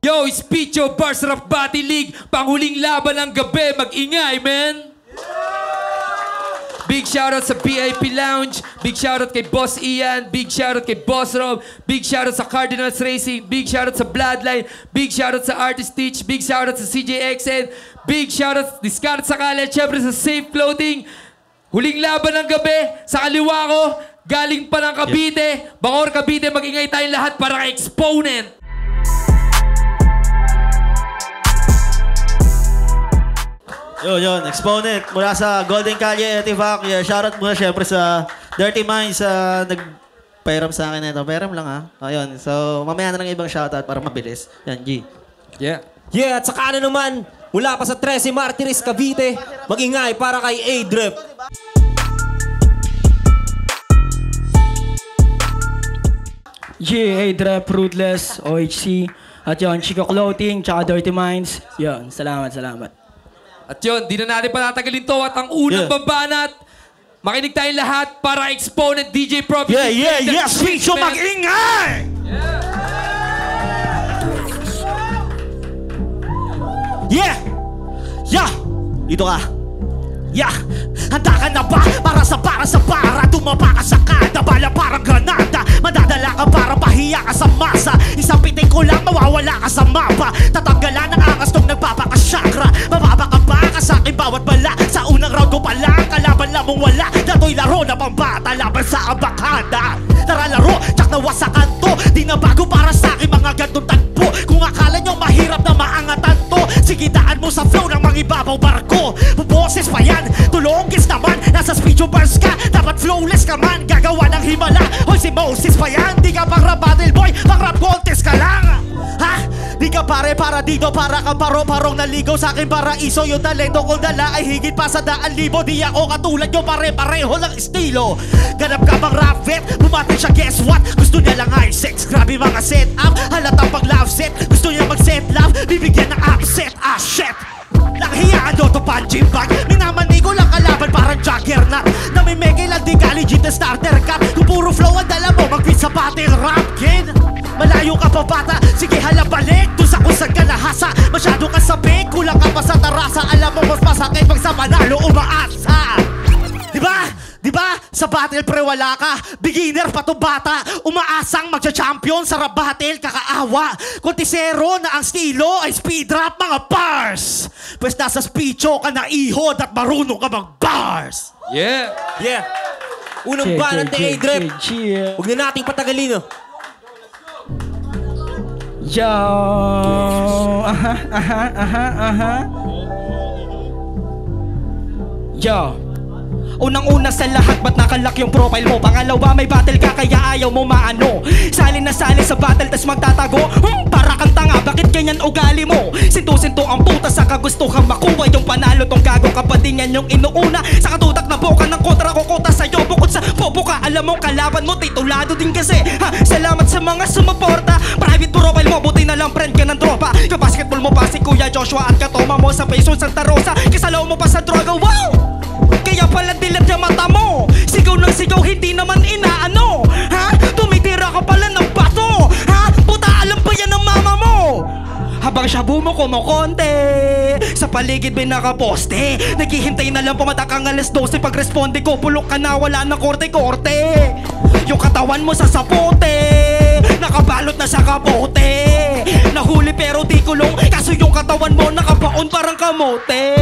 Yo, it's Picho, Bars Rap Battle League. Panghuling laban ng gabi. Mag-ingay, man. Big shoutout sa VIP Lounge. Big shoutout kay Boss Ian. Big shoutout kay Boss Rob. Big shoutout sa Cardinals Racing. Big shoutout sa Bloodline. Big shoutout sa Artist Teach. Big shoutout sa CJXN. Big shoutout Discard sa Kalet. Siyempre sa Safe Clothing. Huling laban ng gabi. Sa kaliwa ko, galing pa ng Cavite. Bangor, Cavite. Mag-ingay tayong lahat para kay Exponent. Yun, Exponent mula sa Golden Calle, Etivac. Yeah, shoutout muna syempre sa Dirty Minds nagpairam sa akin ito. Pairam lang ha. Ayun, so mamaya na lang ibang shoutout para mabilis. Yan, G. Yeah. Yeah, at saka na naman, mula pa sa 13 Martires, Cavite, mag-ingay para kay A-Drip. Yeah, A-Drip, Ruthless, OHC, at yun, Chico Clothing, tsaka Dirty Minds. Yun, salamat. At yun, di na natin patatagalin to at ang unang babanat. Makinig tayong lahat para Exponent DJ Prof. Yeah, Picho, mag-ingay! Yeah! Dito ka. Yeah! Handa ka na ba? Para sa para tumapa ka sa kada. Bala parang granada. Madadala ka para pahiya ka sa masa. Isang piting ko lang, mawawala ka sa mapa. Tatanggalan ng angas nung nagpapakasyakra. Mababa ka ba ka sa akin bawat bala? Sa unang round ko pa lang, kalaban lamang wala. Dato'y laro na pambata, laban sa abakada. Tara laro, tsak na wasakan to. Di na bago para sa akin mga gantong tagpo. Kung akala nyo mahirap na maangatan to, sige daan mo sa flow ng mga ibabaw barko. Buboses pa yan, tulongis naman. Nasa speech o bars ka, dapat flowless ka man. Gagawa ng himala, hoy si Moses pa yan. Di ka pang rap battle boy, pang rap contest ka lang. Ha? Di ka pare para dito, para kang paro-parong naligaw sa akin paraiso. Yung talento kong dala ay higit pa sa 100,000. Di ako katulad nyo, pare-pareho lang estilo. Ganap ka bang rap vet? Bumati siya, guess what? Gusto niya lang high sex, grabe mga set-up. Halatang pag-love set, gusto niya mag-set love. Bibigyan ng upset, shit. Langhiyaan nyo to punching bag. Minamani ko lang kalaban parang juggernaut. Namimigay lang di legit na starter cup. Kung puro flow ang dala mo, mag-beat sa battle rap, kid. Malayo ka pa bata, sige halabalik dun sa kung saan ka nahasa. Masyado ka sabik, kulang ka pa sa tarasa. Alam mo mas masakit pag sa manalo umaasa. Diba? Sa battle pre wala ka. Beginner pa to bata. Umaasang magcha-champion sa rap battle kakaawa. Kontisero na ang stilo ay speed rap mga bars. Pues nasa speecho ka na ihod at marunong ka mag-bars. Yeah. Unang banat ni A-Drip. Huwag na nating patagalin, no? Yo! Yo! Unang-una sa lahat, ba't nakalock yung profile mo? Pangalawa, may battle ka kaya ayaw mo maano. Sali na sali sa battle, tas magtatago. Para kang tanga, bakit ganyan ugali mo? Sinto-sinto ang puta sa kagustuhan makuha yung panalo. Tong gago kapatid yan yung inuuna. Sa katutak na boka ng kontra ko kota sa'yo. Bukod sa bobo ka, alam mo kalaban mo titulado din kasi. Salamat sa mga sumuporta. Private profile mo, buti na lang friend ka ng tropa. Kabasketball mo pa si Kuya Joshua at katoma mo sa Peso Santa Rosa. Kasalaw mo pa sa droga, wow! Kaya pala dilat yung mata mo. Sigaw ng sigaw, hindi naman inaano. Ha? Tumitira ka pala ng bato. Ha? Puta, alam pa yan ng mama mo. Habang shabu mo kumukonte, sa paligid may nakaposte. Naghihintay na lang pumatak ang alas 12. Pag responde ko, pulok ka na, wala na korte-korte. Yung katawan mo sa sapote, nakabalot na sa kapote. nahuli pero di kulong. Kaso yung katawan mo nakabaon parang kamote.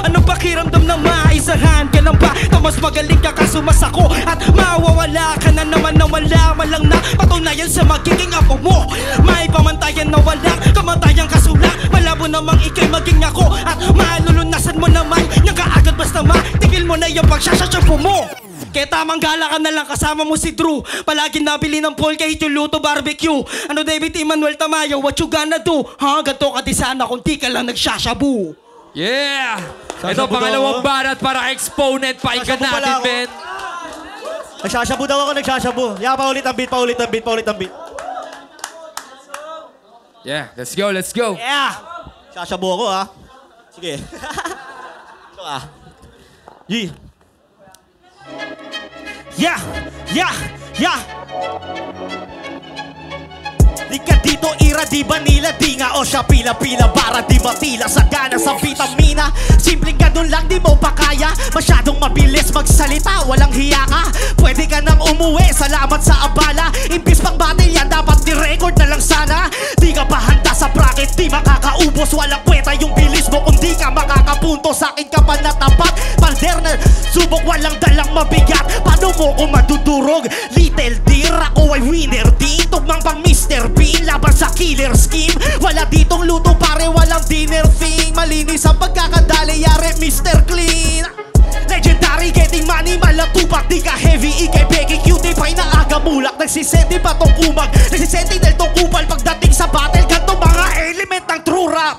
Anong pakiramdam na maisahan ka lang ba? Mas magaling ka kaso mas ako. At mawawala ka na naman na wala malang na patunayan sa magiging apo mo. May pamantayan na walang kamatayang kasula. Malabo namang ikay maging ako. At malulunasan mo naman yung kaagad basta matigil mo na yung pagsasasyapo mo. Kaya tamang gala ka na lang kasama mo si Drew. Palagi nabili ng Paul kahit yung luto barbecue. Ano David Emmanuel Tamayo, what you gonna do? Ha? Ganto ka di sana kung di ka lang nagsasyabu. Yeah! Ito, Sasyabu daw pangalawang ako. barat para exponent. Pakinggan Sasyabu pala natin, ako. Ben. Nagsasyabu daw ako, nagsasyabu. Yeah, paulit ang beat, paulit ang beat, paulit ang beat. Yeah, let's go, let's go. Yeah! Sasyabu ako, ha? Sige. Ito, ah. G. Yeah! Yeah! Yeah! Di ka dito ira, di ba nila di nga o siya pila-pila para di matila sa gana sa vitamina. Simpleng ganun lang di mo pa kaya. Masyadong mabilis magsalita, walang hiya ka. Pwede ka nang umuwi, salamat sa abala. Imbis pang battle yan, dapat ni-record na lang sana. Di ka pa handa sa bracket, di makakaubos. Walang kwenta yung bilis mo kung di ka makakapunto. Sa'kin ka pa natapat, palder na subok walang dalang mabigat. Paano mo ko madudurog? Little dear, ako ay winner din. Tugmang pang Mr. Bean, laban sa killer scheme. Wala ditong luto pare, walang dinner thing. Malinis ang pagkakadali, yari Mr. Clean. Legendary, getting money, malatubak. Di ka heavy, ikay begging cutie pa'y naaga mulak. Nagsisenti pa tong kumag, nagsisenti del tong kupal. Pagdating sa battle, ganto mga element ng true rap.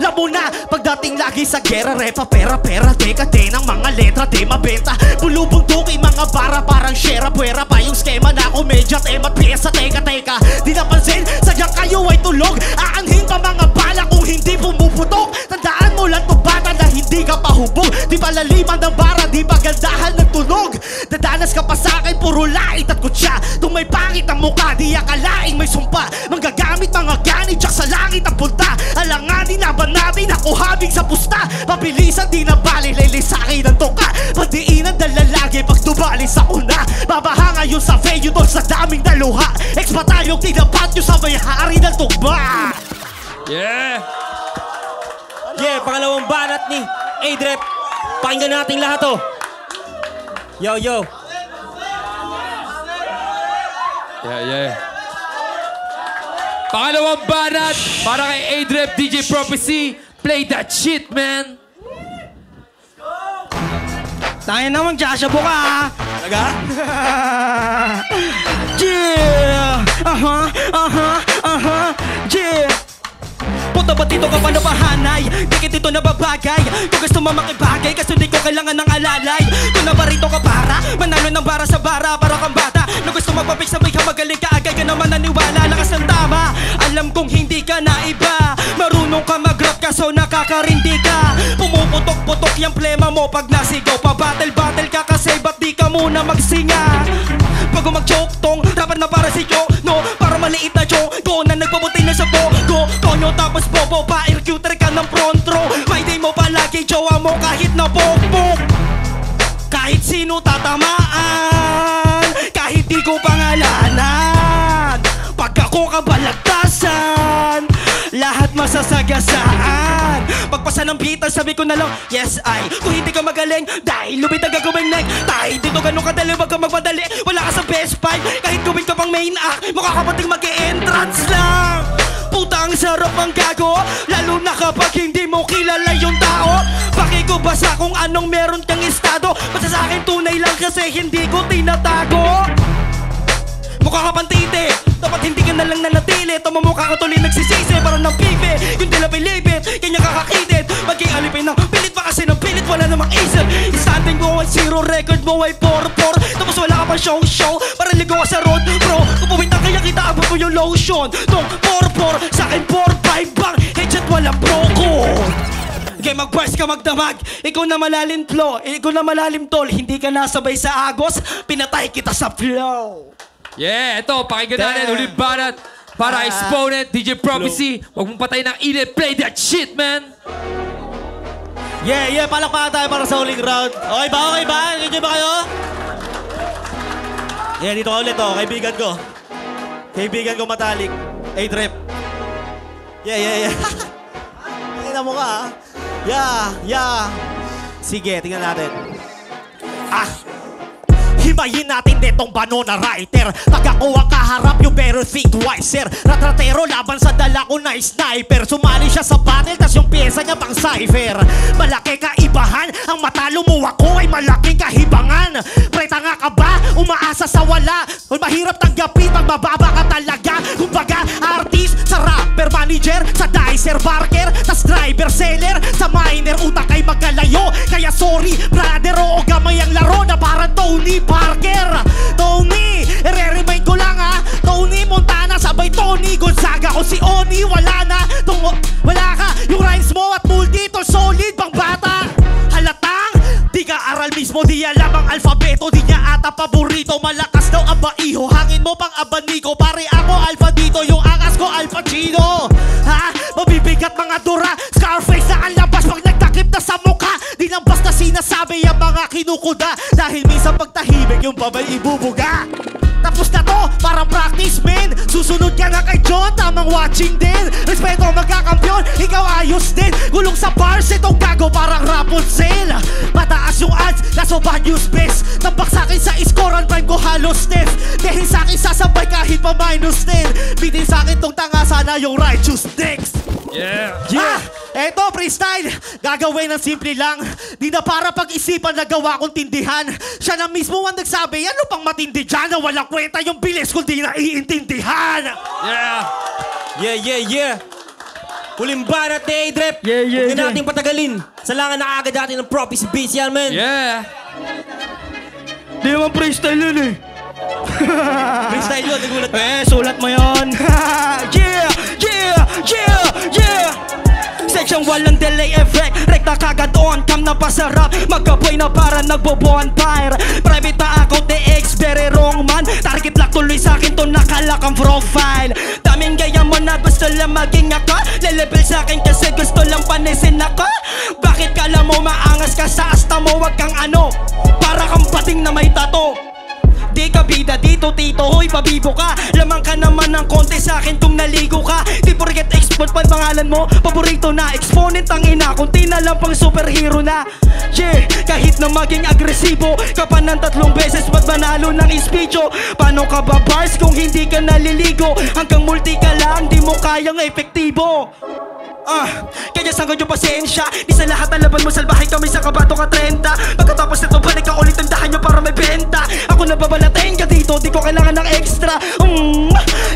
Lamo na, pagdating lagi sa gera. Repa, pera, teka, ng mga letra, di mabenta. Bulubong tuki, mga bara, parang shera. Puwera pa yung skema na komedya, tema, pyesa. Teka, di napansin, sadyang kayo ay tulog. Aanhin pa mga bala kung hindi pumuputok. Tandaan mo lang to bata na hindi ka pahubog. Di palaliman ng bara, di pagandahan ng tunog. Dadanas ka pa sa'kin, puro lait at kutsa. Tung may pangit ang mukha, di akalaing may sumpa. Manggagamit mga ganit, tsak sa langit ang punta. Alanganin laban natin, ako habing sa pusta. Pabilisan di na bali, lilisakin ang toka. Padiinan dalalagi pag tumali sa una. Babaha ngayon sa venue doon sa daming naluha. Ex pa tayong tinapat nyo sa may hari ng tugma. Yeah! Yeah, pangalawang banat ni A-Drep. Pakinggan natin lahat to. Yo, yo. Yeah. Pangalawang banat para kay A-Drep, DJ Prophecy. Play that shit, man! Tayo naman, Joshua ka ha. Talaga? Yeah! Yeah! Puta ba't dito ka pa napahanay? Dikit ito nababagay. Kung gusto mo makibagay, kasi di ko kailangan ng alalay. Kung nabarito ka para, manalo ng bara sa bara. Para kang bata, na gusto magpapik sabay ka magaling ka. Agad ka naman naniwala, lakas ng tama. Alam kong hindi ka na iba. Marunong ka mag-rap kaso nakakarindi ka. Pumuputok-putok yung plema mo pag nasigaw. Pa-battle-battle ka kasi ba't di ka muna magsinga? Pag mag-joke tong, dapat na para si Joe. No, para maliit na Joe. Go na nagpaputi na sa pogo. Tonyo tapos bobo, pa-ircuter ka ng front row. May day mo palagi, jowa mo kahit na pokpok. Kahit sino tatamaan, kahit di ko pangalanan. Pag ako kabalagtasan, lahat masasagasaan. Pagpasa ng bitan, sabi ko na lang, yes I. Kung hindi ka magaling, dahil lubit ang gagawing neck. Dahil dito ganun kadali, wag ka magmadali. Wala ka sa best five, kahit gawin ka pang main act. Mukha ka pating mag-e-entrance lang. Puta ang sarap ang gago, lalo na kapag hindi mo kilala yung tao. Pakikubasa kung anong meron kang estado. Basta sa akin tunay lang kasi hindi ko tinatago. Mukha ka pang titi, dapat hindi ka na lang nanatili. Tumamukha ka tuloy nagsisisi, parang ng pipi. Yung tila pilipit, kanya kakakitid. Maging alipin ng pilit pa kasi ng pilit, wala namang isip. Standing mo ay 0, record mo ay 4-4. Tapos wala ka pang show, para ligo ka sa road, bro. Kung puwintang kaya kita, abot mo yung lotion. Tong 4-4, sa akin 4-5 bang headshot walang broko. Okay, mag-burst ka magdamag. Ikaw na malalim flow, ikaw na malalim tol. Hindi ka nasabay sa agos, pinatay kita sa flow. Yeah, ito, pakinggan natin. Ulit banat para exponent, DJ Prophecy. Huwag mong patay ng init. Play that shit, man! Yeah, palakpakan tayo para sa huling round. Okay ba? Enjoy ba kayo? Yeah, dito ka ulit, oh. Kaibigan ko matalik. A-Drep. Yeah. Tingnan mo ka, ha? Yeah. Sige, tingnan natin. Himayin natin netong bano na writer. Pag ako ang kaharap, you better think wiser. Ratratero laban sa dala ko na sniper. Sumali siya sa battle, tas yung pyesa niya pang cipher. Malaki kaibahan, ang matalo mo ako ay malaking kahibangan. Pretanga ka ba? Umaasa sa wala. Mahirap tanggapin pag mababa ka talaga. Kumbaga, artist sa rapper, manager sa dicer, barker, tas driver, seller sa miner. Utak ay magkalayo, kaya sorry brother, oo gamay ang laro na parang Tony Parker. Tony, re-remind ko lang ha. Tony Montana sabay Tony Gonzaga. O si Oni, wala na. Wala ka. Yung rhymes mo at multi-tol solid pang bata. Halatang, di ka aral mismo. Di alam ang alfabeto. Di niya ata paborito. Malakas daw ang baiho. Hangin mo pang abaniko. Pare ako alfa dito. Yung angas ko Alpha Chino. Ha? Mabibigat mga dura. Scarface na ang labas pag nagtakip na sa mukha. Di lang basta sinasabi ang mga kinukuda. Dahil minsan pagtahimik yung babay ibubuga. Tapos na to, parang practice man. Susunod ka na kay John, tamang watching din. Respeto magkakampiyon, ikaw ayos din. Gulong sa bars, itong gago parang Rapunzel. Mataas yung odds, kaso bad news best. Tambak sa'kin sa score, on prime ko halos Steph. Dahil sa'kin sasabay kahit pa minus 10. Bitin sa'kin tong tanga, sana yung righteous next. Yeah. Eto, freestyle. Gagawin ng simple lang. Di na para pag-isipan na gawa kong tindihan. Siya na mismo ang nagsabi, ano pang matindi dyan na walang kwenta yung bilis kung di na iintindihan. Yeah. Huling banat ni A-Drep. Yeah. Huwag na natin patagalin. Salangan na agad natin ng prophecy beats yan, man. Yeah. Di naman freestyle yun eh. Freestyle yun, nagulat ka. Sulat mo yun. Yeah. Section walang delay effect. Rekta kagad on cam na pasarap. Magkapoy na para nagbo-bonfire. Private na account ni X, very wrong man. Target lock tuloy sa'kin to nakalakang profile. Daming gaya mo na gusto lang maging ako. Lelevel sa'kin kasi gusto lang panisin ako. Bakit kala mo maangas ka sa asta mo? Wag kang ano, para kang pating na may tato. Di ka bida dito tito, hoy pabibo ka. Lamang ka naman ng konti sa'kin kung naligo ka. Di forget export pa pangalan mo, paborito na. Exponent ang ina, kunti na lang pang superhero na. Yeah, kahit na maging agresibo ka pa ng 3 beses, ba't manalo ng ispityo? Paano ka ba bars kung hindi ka naliligo? Hanggang multi ka lang, di mo kayang epektibo. Kaya sangod yung pasensya. Di sa lahat ng laban mo salbahay kami sa kabato ka 30. Pagkatapos nito balik ka ulit ang dahan nyo para may benta. Ako nababalatain ka dito, di ko kailangan ng extra.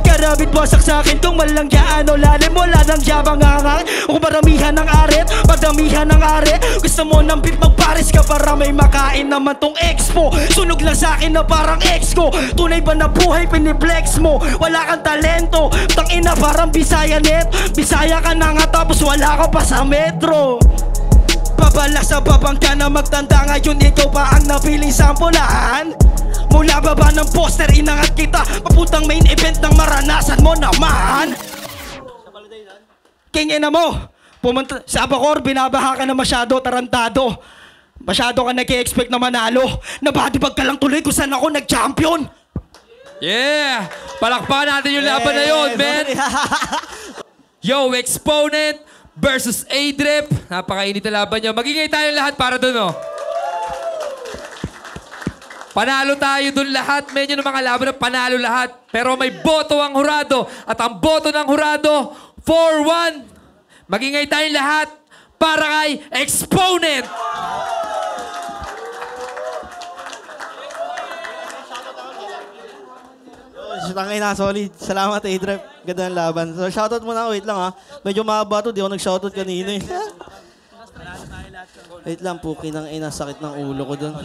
Karabit wasak sa'kin kung malangyaan o lalim. Wala nang yabang angang o paramihan ng aret, padamihan ng are. Gusto mo ng beat magpares ka para may makain naman tong expo. Sunog lang sa'kin na parang ex ko. Tunay ba na buhay piniplex mo? Wala kang talento, tangina parang Bisaya net. Bisaya ka na nga tapos wala ka pa sa metro. Babala sa babang ka na magtanda. Ngayon ikaw pa ang napiling sampulan. Mula baba ng poster inangat kita. Papuntang main event ng maranasan mo naman. King ina mo, pumunta sa Abacor, binabaha ka na masyado, tarantado. Masyado ka nag-i-expect na manalo. Nabadibag ka lang tuloy kung saan ako nag-champion. Yeah! Palakpakan natin yung laban na yun, man! Yo, Exponent versus A-Drep. Napakainit na laban nyo. Magingay tayong lahat para dun, oh. Panalo tayo dun lahat. Medyo ng mga laban na panalo lahat. Pero may boto ang hurado. At ang boto ng hurado, 4-1. Magingay tayong lahat para kay Exponent. Tangay na, solid. Salamat, A-Drep. Ganda ng laban. So, shoutout muna. Wait lang, ha. Medyo mahaba to. Di ako nag-shoutout kanina, eh. Wait lang, puki ng ina. Sakit ng ulo ko dun.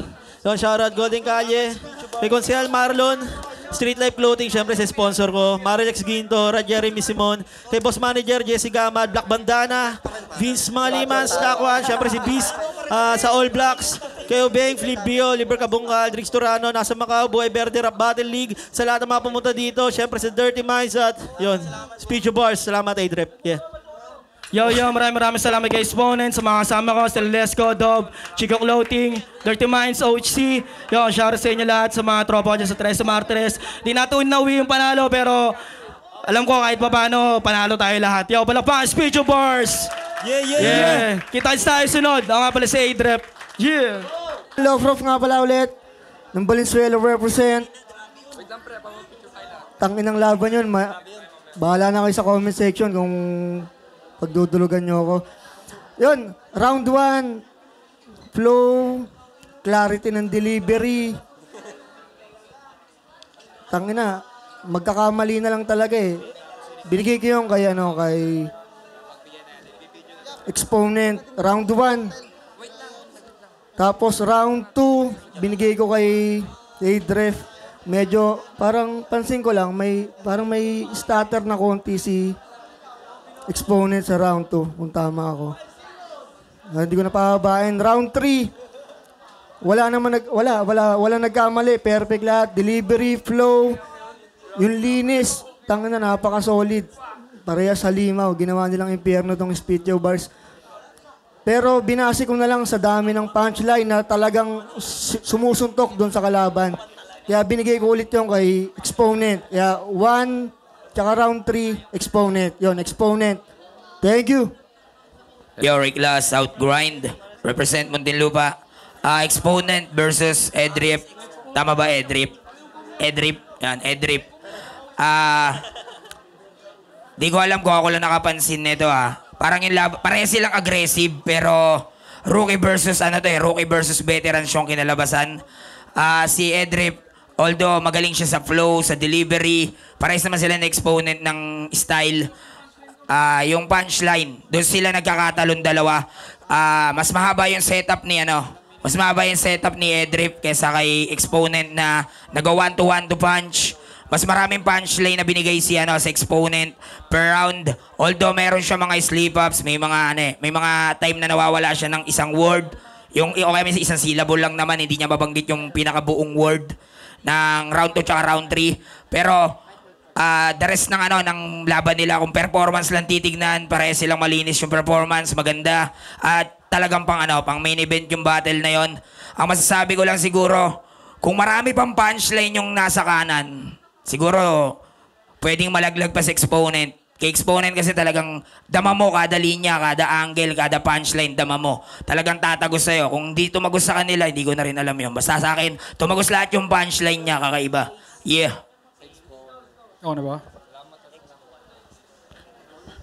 So, shoutout Golden Calle. Kay Consihal Marlon. Street Life Clothing, syempre sa sponsor ko. Marilex Ginto, Jeremy Simon. Kay Boss Manager, Jesse Gamad, Black Bandana. Vince Maliman, Stakwan. Syempre si Beast sa All Blacks. Kay Obeng, Flip Bio, Liber Kabungkal, Drix Turano, nasa Macau, Buhay Verde Rap Battle League. Sa lahat ng mga pumunta dito, syempre sa Dirty Minds at yun, Speech of Bars. Salamat, A-Drep. Yeah. Yo, maraming salamat kay Exponent, sa mga kasama ko, sa Lesco, Dob, Chico Clothing, Dirty Minds, OHC. Yo, shoutout sa inyo lahat, sa mga tropa ko dyan sa Tres Martres. Di natin nauwi yung panalo, pero Alam ko kahit pa paano, panalo tayo lahat. Yo, palakpakan, Speech of Bars! Yeah! Kita tayo sunod. Ako nga pala si A-Drep. Yeah! Love Prof nga pala ulit. Ng Valenzuela represent. Tangin ng laban yun. Bahala na kayo sa comment section kung pagdudulugan nyo ako. Yun, round 1. Flow. Clarity ng delivery. Tangin na. Magkakamali na lang talaga eh. Binigay ko yung kay Exponent. Round 1. Tapos round 2, binigay ko kay A-Dref. Medyo, parang pansin ko lang, parang may stutter na konti si Exponent sa round 2, kung tama ako. Hindi ko na pahabain. Round 3, wala nagkamali. Perfect lahat. Delivery, flow, yung linis. Tangin na, napaka-solid. Parehas sa limaw. Ginawa nilang impyerno tong Speech of Bars. Pero binasi ko na lang sa dami ng punchline na talagang sumusuntok doon sa kalaban. Kaya binigay ko ulit yung kay Exponent. Kaya 1, tsaka round 3, Exponent. Yon, Exponent. Thank you. Yo, Rick Las, Outgrind. Represent Muntinlupa. Exponent versus Edrip. Tama ba, Edrip? Edrip. Yan, Edrip. Di ko alam kung ako lang nakapansin nito Parang yung pareha silang aggressive pero rookie versus rookie versus veterans yung kinalabasan. Si Edrip, although magaling siya sa flow, sa delivery, parehas naman sila na Exponent ng style. Yung punchline, doon sila nagkakatalon dalawa. Mas mahaba yung setup ni Edrip kaysa kay Exponent na nag-1-to-1 to punch. Mas maraming punchline na binigay si sa Exponent per round. Although meron siya mga slip-ups, may mga time na nawawala siya ng isang word. May isang syllable lang naman, hindi niya mabanggit yung pinakabuong word ng round 2 tsaka round 3. Pero the rest ng laban nila, kung performance lang titignan, pareha silang malinis yung performance, maganda. At talagang pang main event yung battle na yon. Ang masasabi ko lang siguro, kung marami pang punchline yung nasa kanan, siguro, pwedeng malaglag pa sa Exponent. Kay Exponent kasi talagang dama mo kada linya, kada angle, kada punchline, dama mo. Talagang tatagos sa'yo. Kung di tumagos sa kanila, hindi ko na rin alam yun. Basta sa akin, tumagos lahat yung punchline niya, kakaiba. Yeah. Ako na ba?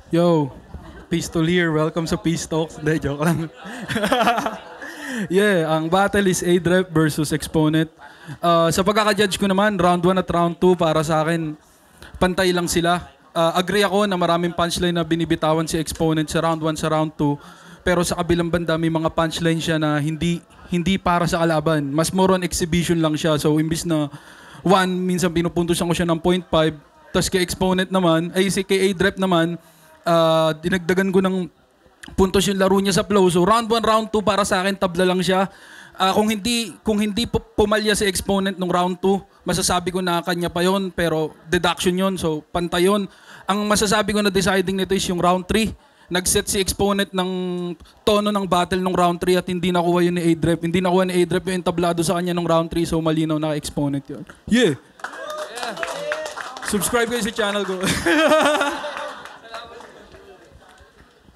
Yo, Pistol here. Welcome sa Peace Talks. Hindi, joke lang. Yeah, ang battle is A-Drep versus Exponent. Sa pagkaka-judge ko naman, round 1 at round 2 para sa akin, pantay lang sila. Agree ako na maraming punchline na binibitawan si Exponent sa round 1, sa round 2. Pero sa kabilang banda, may mga punchline siya na hindi para sa kalaban. Mas more on exhibition lang siya. So, imbis na 1, minsan pinupuntusan ko siya ng 0.5. Tapos kay Exponent naman, kay A-Drep naman, dinagdagan ko ng puntos yung laro niya sa flow. So, round 1, round 2 para sa akin, tabla lang siya. Kung hindi pumalya si Exponent nung round 2, masasabi ko na kanya pa yon, pero deduction yon, so pantay yun. Ang masasabi ko na deciding nito is yung round 3. Nag-set si Exponent ng tono ng battle nung round 3 at hindi nakuha yun ni A-Drep. Hindi nakuha ni A-Drep yung entablado sa kanya nung round 3, so malinaw na Exponent yun. Yeah! Subscribe kayo sa channel ko.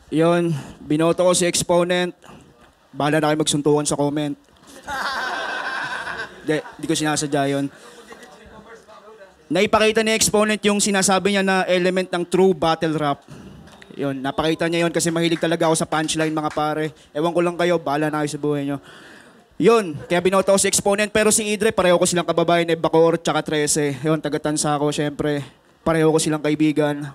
Yun, binoto ko si Exponent. Bahala na kayo magsuntukan sa comment. Di ko sinasadya yun. Naipakita ni Exponent yung sinasabi niya na element ng true battle rap. Yun, napakita niya yun kasi mahilig talaga ako sa punchline, mga pare. Ewan ko lang kayo, bahala na kayo sa buhay nyo. Yun, kaya binoto ko si Exponent, pero si Idre, pareho ko silang kababayan, Bacor, tsaka 13. Yun, taga-Tansa ako, syempre. Pareho ko silang kaibigan.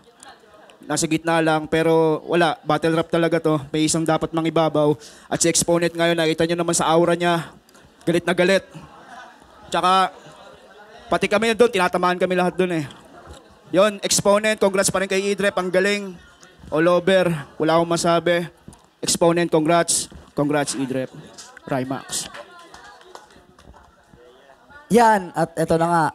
Nasa gitna lang, pero wala, battle rap talaga to. May isang dapat mangibabaw. At si Exponent ngayon, nakita nyo naman sa aura niya, galit na galit. Tsaka, pati kami doon, tinatamaan kami lahat doon eh. Yun, Exponent, congrats pa rin kay Idre, ang galing. All over, wala akong masabi. Exponent, congrats. Congrats, Idre. Rymax. Yan, at ito na nga.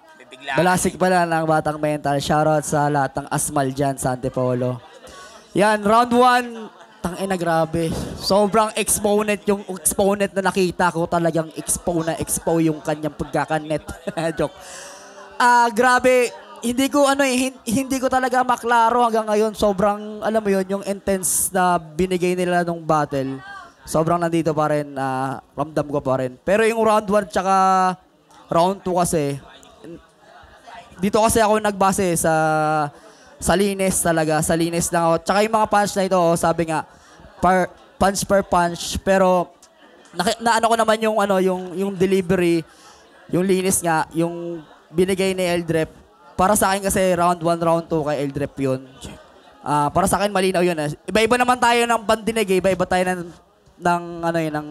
Balasik pala ng Batang Mental. Shoutout sa lahat ng asmal dyan sa Antipolo. Yan, round 1. Tangina, grabe. Sobrang Exponent yung Exponent na nakita ko. Talagang expo yung kanyang pagkakanet. Joke. Grabe, hindi ko hindi ko talaga maklaro hanggang ngayon. Sobrang alam mo 'yon, yung intense na binigay nila nung battle. Sobrang nandito pa rin, ramdam ko pa rin. Pero yung round 1 tsaka round 2 kasi dito kasi ako nagbase sa linis talaga, sa linis lang ako. Tsaka yung mga punch na ito, sabi nga punch per punch, pero na ano ko naman yung delivery, yung linis nga, yung binigay ni Eldrep. Para sa akin kasi round 1, round 2 kay Eldrep yun. Para sa akin malinaw yun. Iba-iba naman tayo ng pandinig, iba-iba tayo ng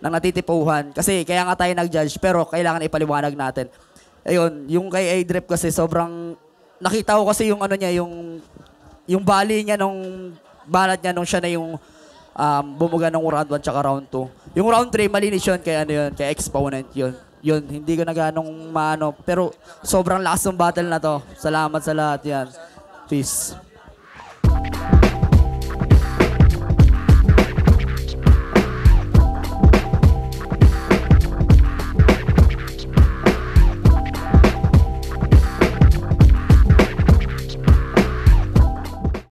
natitipuhan. Kasi kaya nga tayo nag-judge, pero kailangan ipaliwanag natin. Ayun, yung kay Eldrep kasi sobrang nakita ko kasi yung niya, yung bali niya nung balat niya nung siya na yung bumuga ng round 1 tsaka round 2. Yung round 3 malinis yun kay kay Exponent yun. Yun, hindi ko na ganong maano. Pero sobrang lakas ng battle na to. Salamat sa lahat yan. Peace.